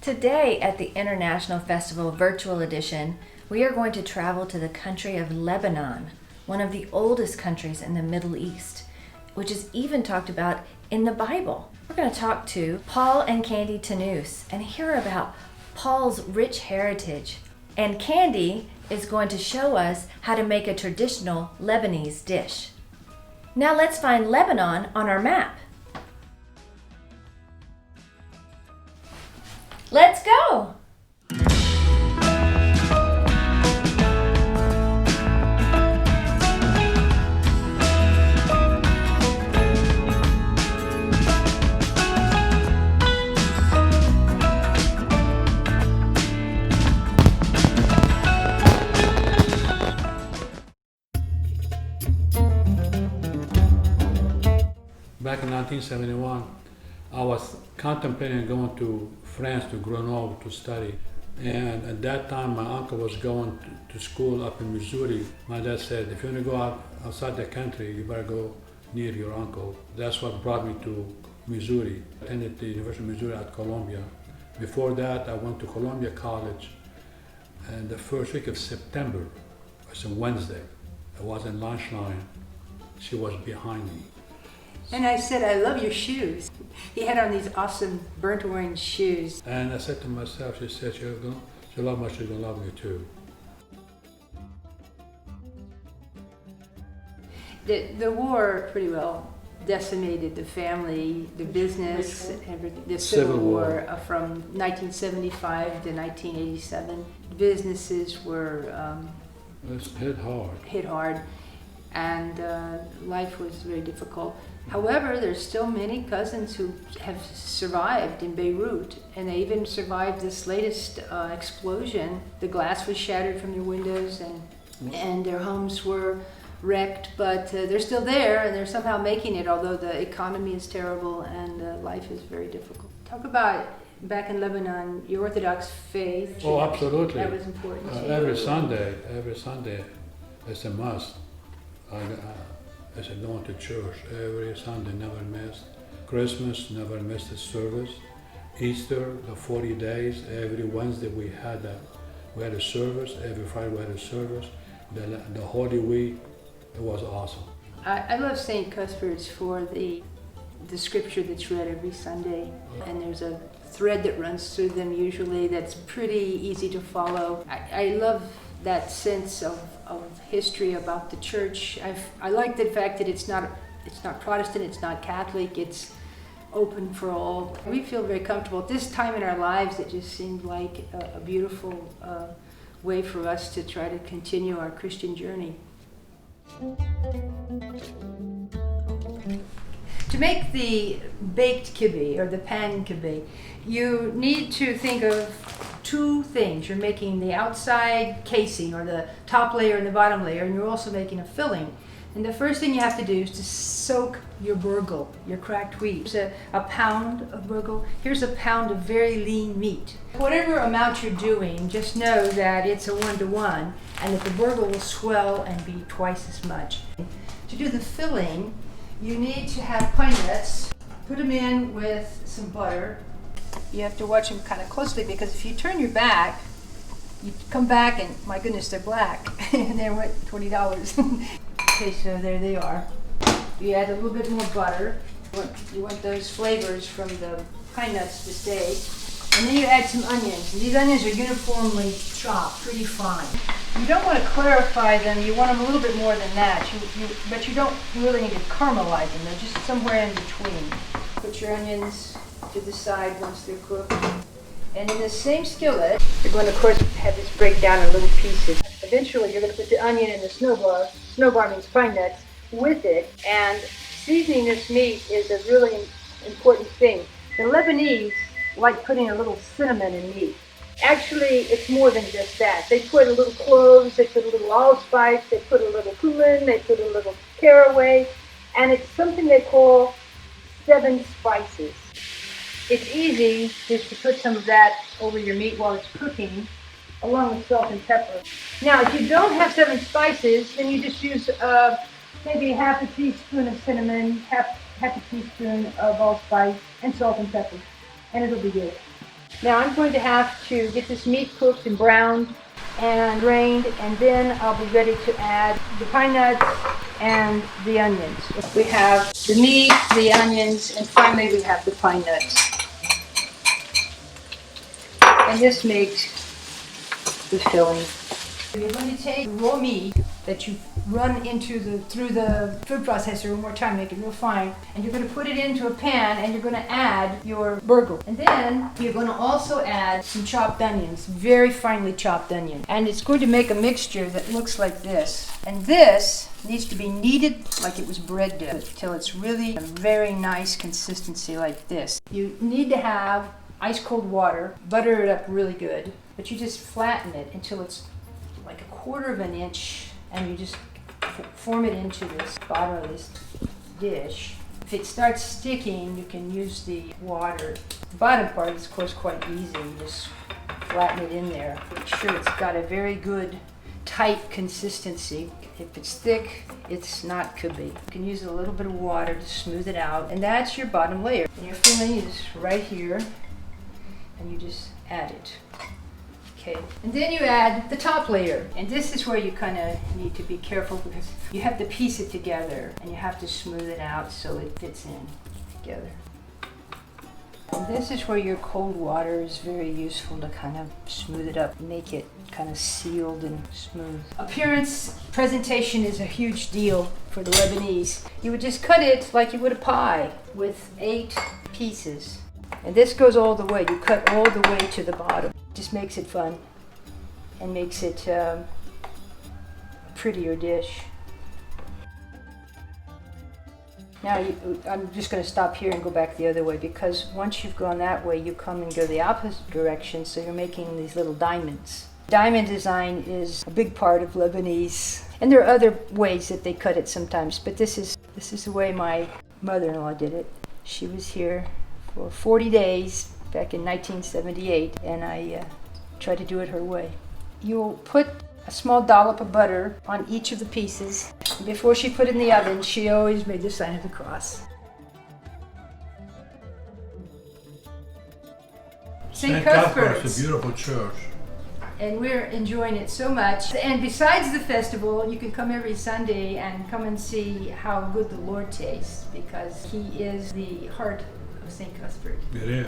Today at the International Festival Virtual Edition, we are going to travel to the country of Lebanon, one of the oldest countries in the Middle East, which is even talked about in the Bible. We're going to talk to Paul and Candy Tanous and hear about Paul's rich heritage. And Candy is going to show us how to make a traditional Lebanese dish. Now let's find Lebanon on our map. Let's go! Back in 1971, I was contemplating going to France, to Grenoble, to study. And at that time, my uncle was going to school up in Missouri. My dad said, if you want to go outside the country, you better go near your uncle. That's what brought me to Missouri. I attended the University of Missouri at Columbia. Before that, I went to Columbia College. And the first week of September, it was a Wednesday. I was in lunch line. She was behind me. And I said, I love your shoes. He had on these awesome burnt orange shoes. And I said to myself, she said, she love me, she's gonna love me too. The war pretty well decimated the family, the business, everything. The Civil War from 1975 to 1987. Businesses were hit hard, and life was very difficult. However, there's still many cousins who have survived in Beirut, and they even survived this latest explosion. The glass was shattered from their windows, and their homes were wrecked, but they're still there, and they're somehow making it, although the economy is terrible and life is very difficult. Talk about back in Lebanon, your Orthodox faith. Oh, absolutely. That was important to you. Every Sunday, it's a must. I said, going to church every Sunday, never missed. Christmas, never missed a service. Easter, the 40 days, every Wednesday we had a service. Every Friday we had a service. The Holy Week, it was awesome. I love St. Cuthbert's for the scripture that's read every Sunday, and there's a thread that runs through them usually that's pretty easy to follow. I love that sense of history about the church. I like the fact that it's not Protestant, it's not Catholic, it's open for all. We feel very comfortable. At this time in our lives, it just seemed like a beautiful way for us to try to continue our Christian journey. To make the baked kibbeh, or the pan kibbeh, you need to think of two things. You're making the outside casing, or the top layer and the bottom layer, and you're also making a filling. And the first thing you have to do is to soak your burgle, your cracked wheat. Here's a pound of burgle. Here's a pound of very lean meat. Whatever amount you're doing, just know that it's a 1-to-1, and that the burgle will swell and be twice as much. To do the filling, you need to have pine nuts. Put them in with some butter. You have to watch them kind of closely, because if you turn your back, you come back and my goodness, they're black. And they're what, $20. Okay, so there they are. You add a little bit more butter. You want those flavors from the pine nuts to stay. And then you add some onions. And these onions are uniformly chopped, pretty fine. You don't want to clarify them. You want them a little bit more than that. But you don't really need to caramelize them. They're just somewhere in between. Put your onions to the side once they're cooked. And in the same skillet, you're going to, of course, have this break down in little pieces. Eventually, you're going to put the onion and the snowbar means pine nuts, with it. And seasoning this meat is a really important thing. The Lebanese like putting a little cinnamon in meat. Actually, it's more than just that. They put a little cloves, they put a little allspice, they put a little cumin, they put a little caraway, and it's something they call 7 spices. It's easy just to put some of that over your meat while it's cooking, along with salt and pepper. Now, if you don't have 7 spices, then you just use maybe half a teaspoon of cinnamon, half a teaspoon of allspice, and salt and pepper, and it'll be good. Now I'm going to have to get this meat cooked and browned and drained, and then I'll be ready to add the pine nuts and the onions. We have the meat, the onions, and finally we have the pine nuts. And this makes the filling. You're going to take the raw meat that you run through the food processor one more time, make it real fine, and you're going to put it into a pan, and you're going to add your burger. And then you're going to also add some chopped onions, very finely chopped onion. And it's going to make a mixture that looks like this. And this needs to be kneaded like it was bread dough till it's really a very nice consistency like this. You need to have ice cold water, butter it up really good, but you just flatten it until it's like 1/4 of an inch, and you just form it into this bottom of this dish. If it starts sticking, you can use the water. The bottom part is of course quite easy. You just flatten it in there. Make sure it's got a very good tight consistency. If it's thick, it's not kubi. You can use a little bit of water to smooth it out, and that's your bottom layer. And your filling is right here, and you just add it. Okay, and then you add the top layer, and this is where you kind of need to be careful because you have to piece it together and you have to smooth it out so it fits in together. And this is where your cold water is very useful to kind of smooth it up, make it kind of sealed and smooth. Appearance, presentation is a huge deal for the Lebanese. You would just cut it like you would a pie with 8 pieces. And this goes all the way. You cut all the way to the bottom. Just makes it fun and makes it a prettier dish. Now I'm just going to stop here and go back the other way, because once you've gone that way, you come and go the opposite direction, so you're making these little diamonds. Diamond design is a big part of Lebanese, and there are other ways that they cut it sometimes, but this is the way my mother-in-law did it. She was here for 40 days back in 1978, and I tried to do it her way. You'll put a small dollop of butter on each of the pieces. Before she put it in the oven, she always made the sign of the cross. St. Cuthbert's, a beautiful church. and we're enjoying it so much. And besides the festival, you can come every Sunday and come and see how good the Lord tastes, because He is the heart of St. Cuthbert. It is.